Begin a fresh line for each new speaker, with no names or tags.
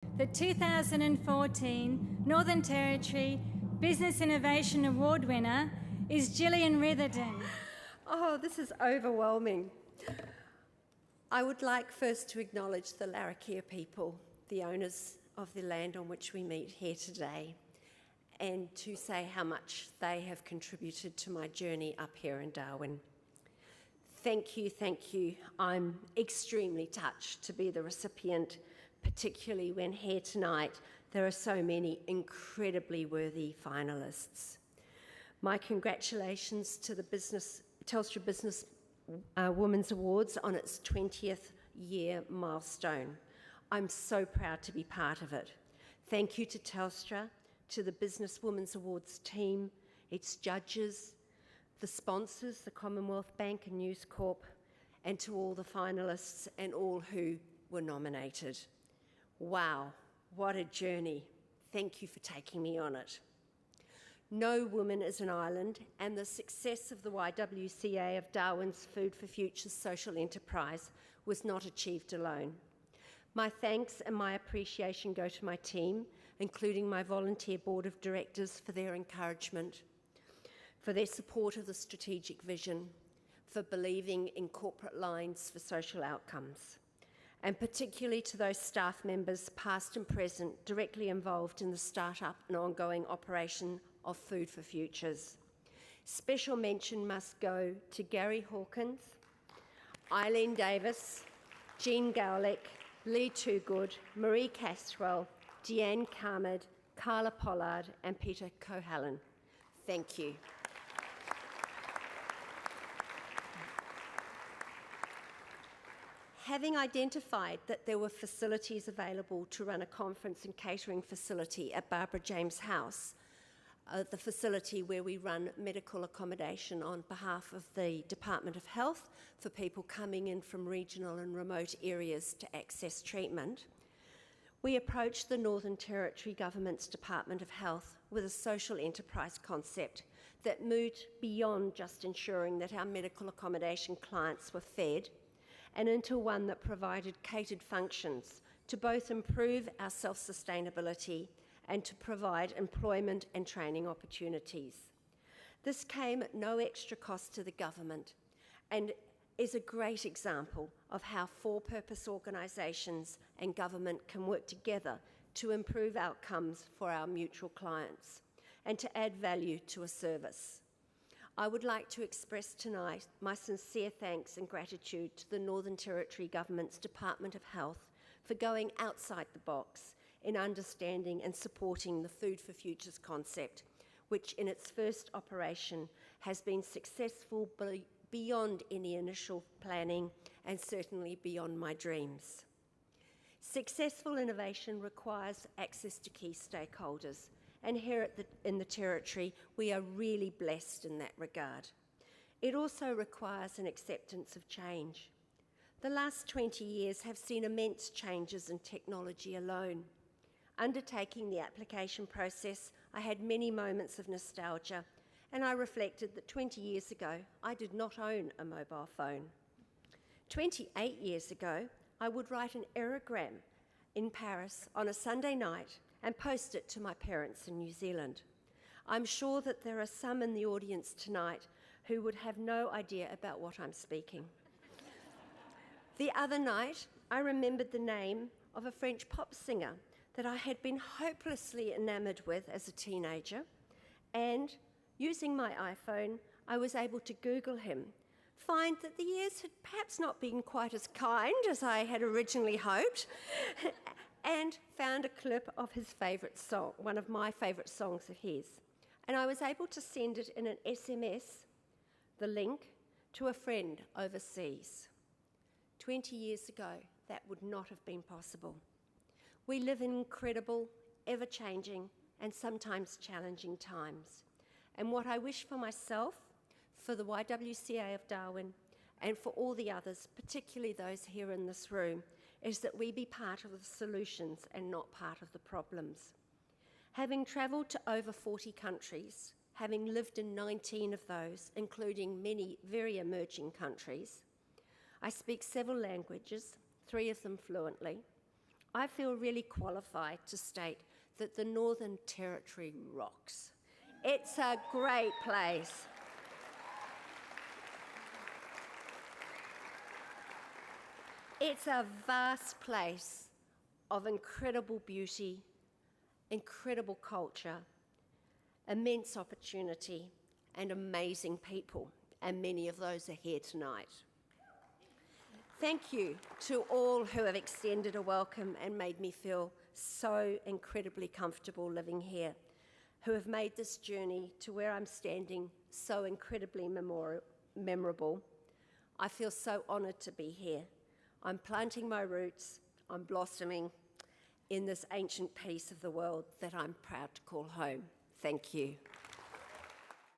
The 2014 Northern Territory Business Innovation Award winner is Gillian Ritherden.
Oh, this is overwhelming. I would like first to acknowledge the Larrakia people, the owners of the land on which we meet here today, and to say how much they have contributed to my journey up here in Darwin. Thank you, thank you. I'm extremely touched to be the recipient, particularly when here tonight there are so many incredibly worthy finalists. My congratulations to the Telstra Business Women's Awards on its 20th year milestone. I'm so proud to be part of it. Thank you to Telstra, to the Business Women's Awards team, its judges, the sponsors, the Commonwealth Bank and News Corp, and to all the finalists and all who were nominated. Wow, what a journey. Thank you for taking me on it. No woman is an island, and the success of the YWCA of Darwin's Food for Future social enterprise was not achieved alone. My thanks and my appreciation go to my team, including my volunteer board of directors, for their encouragement, for their support of the strategic vision, for believing in corporate lines for social outcomes, and particularly to those staff members, past and present, directly involved in the start-up and ongoing operation of Food for Futures. Special mention must go to Gary Hawkins, Eileen Davis, Jean Gowlick, Lee Toogood, Marie Caswell, Deanne Carmad, Carla Pollard and Peter Cohallen. Thank you. Having identified that there were facilities available to run a conference and catering facility at Barbara James House, the facility where we run medical accommodation on behalf of the Department of Health for people coming in from regional and remote areas to access treatment, we approached the Northern Territory Government's Department of Health with a social enterprise concept that moved beyond just ensuring that our medical accommodation clients were fed and into one that provided catered functions to both improve our self-sustainability and to provide employment and training opportunities. This came at no extra cost to the government and is a great example of how for-purpose organisations and government can work together to improve outcomes for our mutual clients and to add value to a service. I would like to express tonight my sincere thanks and gratitude to the Northern Territory Government's Department of Health for going outside the box in understanding and supporting the Food for Futures concept, which in its first operation has been successful beyond any initial planning and certainly beyond my dreams. Successful innovation requires access to key stakeholders, and here in the Territory, we are really blessed in that regard. It also requires an acceptance of change. The last 20 years have seen immense changes in technology alone. Undertaking the application process, I had many moments of nostalgia, and I reflected that 20 years ago, I did not own a mobile phone. 28 years ago, I would write an aerogram in Paris on a Sunday night and post it to my parents in New Zealand. I'm sure that there are some in the audience tonight who would have no idea about what I'm speaking. The other night, I remembered the name of a French pop singer that I had been hopelessly enamoured with as a teenager, and using my iPhone, I was able to Google him, find that the years had perhaps not been quite as kind as I had originally hoped, and found a clip of his favourite song, one of my favourite songs of his. And I was able to send it in an SMS, the link, to a friend overseas. 20 years ago, that would not have been possible. We live in incredible, ever-changing, and sometimes challenging times. And what I wish for myself, for the YWCA of Darwin, and for all the others, particularly those here in this room, is that we be part of the solutions and not part of the problems. Having travelled to over 40 countries, having lived in 19 of those, including many very emerging countries, I speak several languages, 3 of them fluently. I feel really qualified to state that the Northern Territory rocks. It's a great place. It's a vast place of incredible beauty, incredible culture, immense opportunity, and amazing people, and many of those are here tonight. Thank you to all who have extended a welcome and made me feel so incredibly comfortable living here, who have made this journey to where I'm standing so incredibly memorable. I feel so honoured to be here. I'm planting my roots, I'm blossoming in this ancient piece of the world that I'm proud to call home. Thank you.